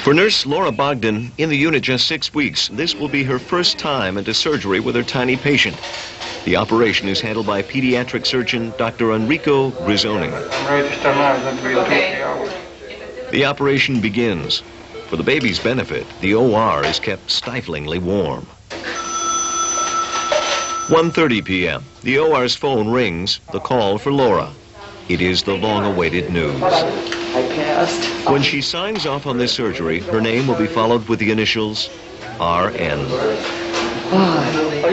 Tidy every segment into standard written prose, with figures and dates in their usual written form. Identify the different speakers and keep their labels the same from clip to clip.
Speaker 1: For nurse Laura Bogdan, in the unit just 6 weeks, this will be her first time into surgery with her tiny patient. The operation is handled by pediatric surgeon Dr. Enrico Grizzoni.
Speaker 2: I'm ready to start now. It's going to be 2 or 3 hours.
Speaker 1: The operation begins. For the baby's benefit, the OR is kept stiflingly warm. 1:30 p.m. The OR's phone rings, the call for Laura. It is the long-awaited news.
Speaker 3: I passed.
Speaker 1: When she signs off on this surgery, her name will be followed with the initials RN.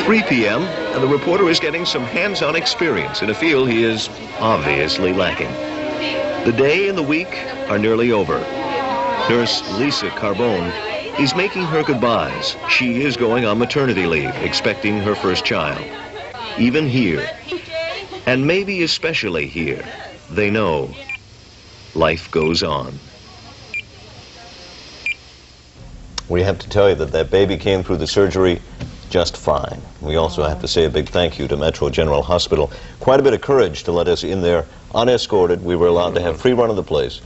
Speaker 1: 3 p.m., and the reporter is getting some hands-on experience in a field he is obviously lacking. The day and the week are nearly over. Nurse Lisa Carbone is making her goodbyes. She is going on maternity leave, expecting her first child. Even here, and maybe especially here, they know life goes on. We have to tell you that that baby came through the surgery just fine. We also have to say a big thank you to Metro General Hospital. Quite a bit of courage to let us in there unescorted. We were allowed to have free run of the place.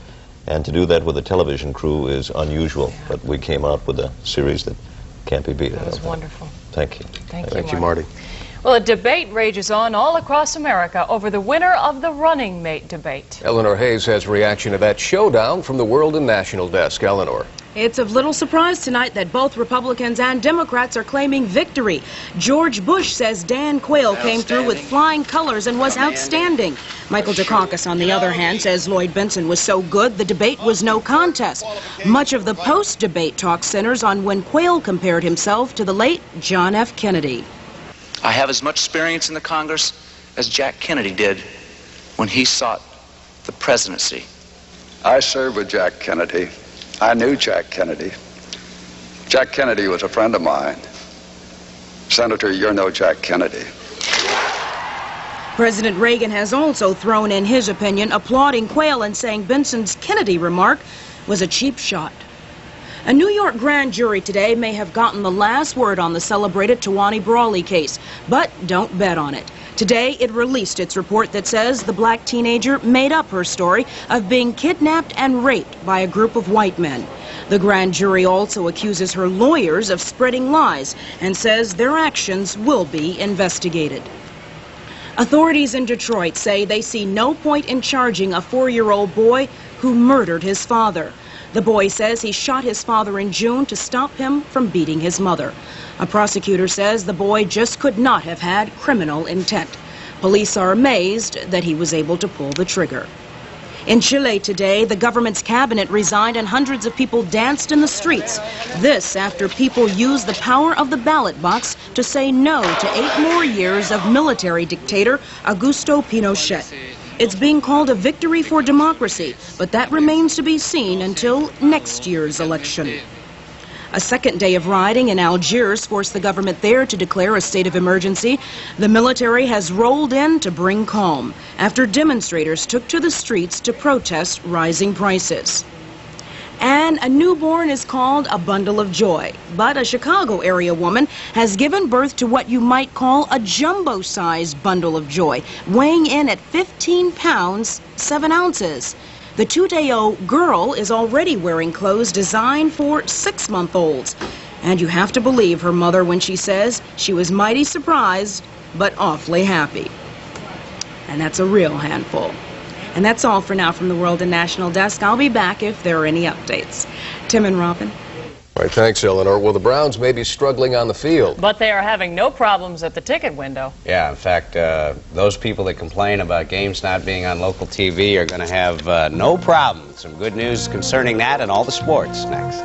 Speaker 1: And to do that with a television crew is unusual. But we came out with a series that can't be beat.
Speaker 4: That was wonderful.
Speaker 1: Thank you.
Speaker 4: Thank you,
Speaker 1: Marty.
Speaker 4: Well, a debate rages on all across America over the winner of the running mate debate.
Speaker 5: Eleanor Hayes has a reaction to that showdown from the World and National Desk. Eleanor.
Speaker 6: It's of little surprise tonight that both Republicans and Democrats are claiming victory. George Bush says Dan Quayle came through with flying colors and was outstanding. Michael Dukakis, on the other hand, says Lloyd Bentsen was so good the debate was no contest. Much of the post-debate talk centers on when Quayle compared himself to the late John F. Kennedy.
Speaker 7: I have as much experience in the Congress as Jack Kennedy did when he sought the presidency.
Speaker 8: I served with Jack Kennedy. I knew Jack Kennedy. Jack Kennedy was a friend of mine. Senator, you're no Jack Kennedy.
Speaker 6: President Reagan has also thrown in his opinion, applauding Quayle and saying Bentsen's Kennedy remark was a cheap shot. A New York grand jury today may have gotten the last word on the celebrated Tawanny Brawley case, but don't bet on it. Today, it released its report that says the black teenager made up her story of being kidnapped and raped by a group of white men. The grand jury also accuses her lawyers of spreading lies and says their actions will be investigated. Authorities in Detroit say they see no point in charging a 4-year-old boy who murdered his father. The boy says he shot his father in June to stop him from beating his mother. A prosecutor says the boy just could not have had criminal intent. Police are amazed that he was able to pull the trigger. In Chile today, the government's cabinet resigned and hundreds of people danced in the streets. This after people used the power of the ballot box to say no to 8 more years of military dictator Augusto Pinochet. It's being called a victory for democracy, but that remains to be seen until next year's election. A second day of rioting in Algiers forced the government there to declare a state of emergency. The military has rolled in to bring calm after demonstrators took to the streets to protest rising prices. And a newborn is called a bundle of joy. But a Chicago area woman has given birth to what you might call a jumbo-sized bundle of joy, weighing in at 15 pounds, 7 ounces. The 2-day-old girl is already wearing clothes designed for 6-month-olds. And you have to believe her mother when she says she was mighty surprised, but awfully happy. And that's a real handful. And that's all for now from the World and National Desk. I'll be back if there are any updates. Tim and Robin.
Speaker 5: All right, thanks, Eleanor. Well, the Browns may be struggling on the field.
Speaker 4: But they are having no problems at the ticket window.
Speaker 9: Yeah, in fact, those people that complain about games not being on local TV are going to have no problem. Some good news concerning that and all the sports next.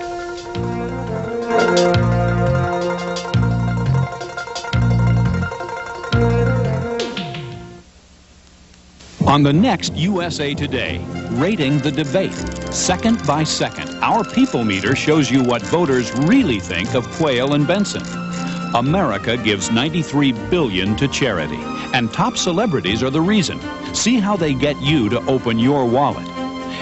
Speaker 10: On the next USA Today, rating the debate. Second by second, our People Meter shows you what voters really think of Quayle and Bentsen. America gives $93 billion to charity, and top celebrities are the reason. See how they get you to open your wallet.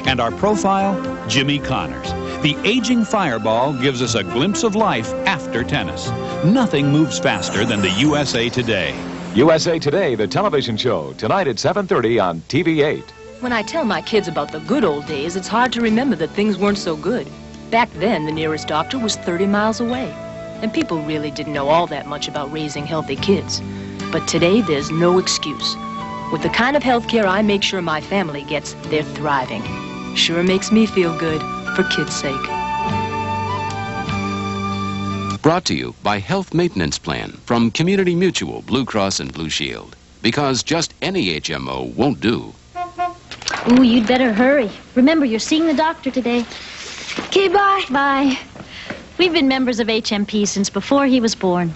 Speaker 10: And our profile, Jimmy Connors. The aging fireball gives us a glimpse of life after tennis. Nothing moves faster than the USA Today.
Speaker 11: USA Today, the television show, tonight at 7:30 on TV8.
Speaker 12: When I tell my kids about the good old days, it's hard to remember that things weren't so good.
Speaker 3: Back then, the nearest doctor was 30 miles away, and people really didn't know all that much about raising healthy kids. But today, there's no excuse. With the kind of health care I make sure my family gets, they're thriving. Sure makes me feel good, for kids' sake.
Speaker 12: Brought to you by Health Maintenance Plan from Community Mutual, Blue Cross and Blue Shield. Because just any HMO won't do.
Speaker 13: Ooh, you'd better hurry. Remember, you're seeing the doctor today. Okay, bye. Bye. We've been members of HMP since before he was born.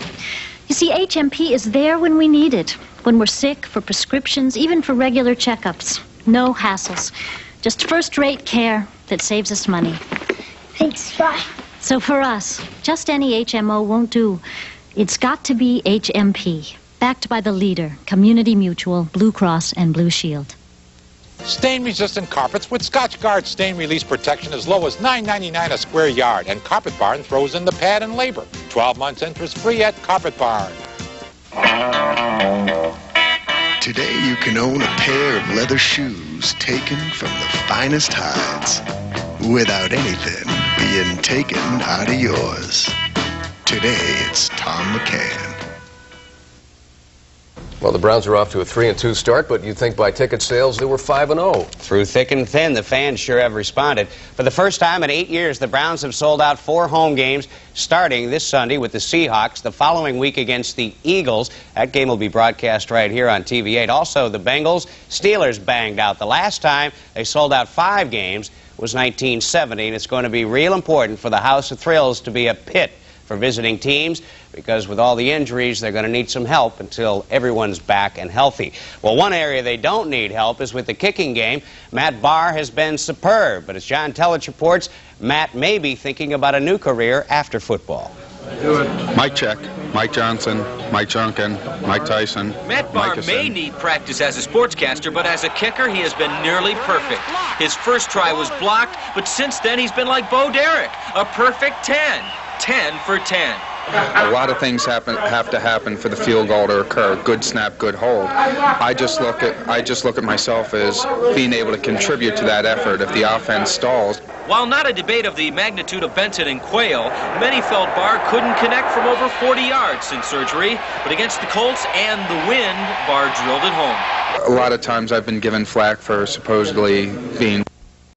Speaker 13: You see, HMP is there when we need it. When we're sick, for prescriptions, even for regular checkups. No hassles. Just first-rate care that saves us money.
Speaker 14: Thanks, bye.
Speaker 13: So for us, just any HMO won't do. It's got to be HMP. Backed by the leader, Community Mutual, Blue Cross and Blue Shield.
Speaker 15: Stain-resistant carpets with Scotch-Guard stain release protection as low as $9.99 a square yard, and Carpet Barn throws in the pad and labor. 12 months interest-free at Carpet Barn.
Speaker 16: Today you can own a pair of leather shoes taken from the finest hides without anything being taken out of yours. Today it's Tom McCann.
Speaker 5: Well, the Browns are off to a 3-2 start, but you'd think by ticket sales they were 5-0.
Speaker 9: Through thick and thin, the fans sure have responded. For the first time in 8 years, the Browns have sold out 4 home games, starting this Sunday with the Seahawks, the following week against the Eagles. That game will be broadcast right here on TV8. Also, the Bengals, Steelers banged out. The last time they sold out 5 games was 1970, and it's going to be real important for the House of Thrills to be a pit for visiting teams, because with all the injuries, they're going to need some help until everyone's back and healthy. Well, one area they don't need help is with the kicking game. Matt Barr has been superb, but as John Tellich reports, Matt may be thinking about a new career after football.
Speaker 17: Mike Check, Mike Johnson, Mike Junkin, Mike Tyson.
Speaker 18: Matt Barr may need practice as a sportscaster, but as a kicker, he has been nearly perfect. His first try was blocked, but since then he's been like Bo Derek, a perfect 10. 10 for 10.
Speaker 17: A lot of things have to happen for the field goal to occur. Good snap, good hold. I just look at myself as being able to contribute to that effort if the offense stalls.
Speaker 18: While not a debate of the magnitude of Benson and Quayle, many felt Barr couldn't connect from over 40 yards since surgery, but against the Colts and the wind, Barr drilled it home.
Speaker 17: A lot of times I've been given flack for supposedly being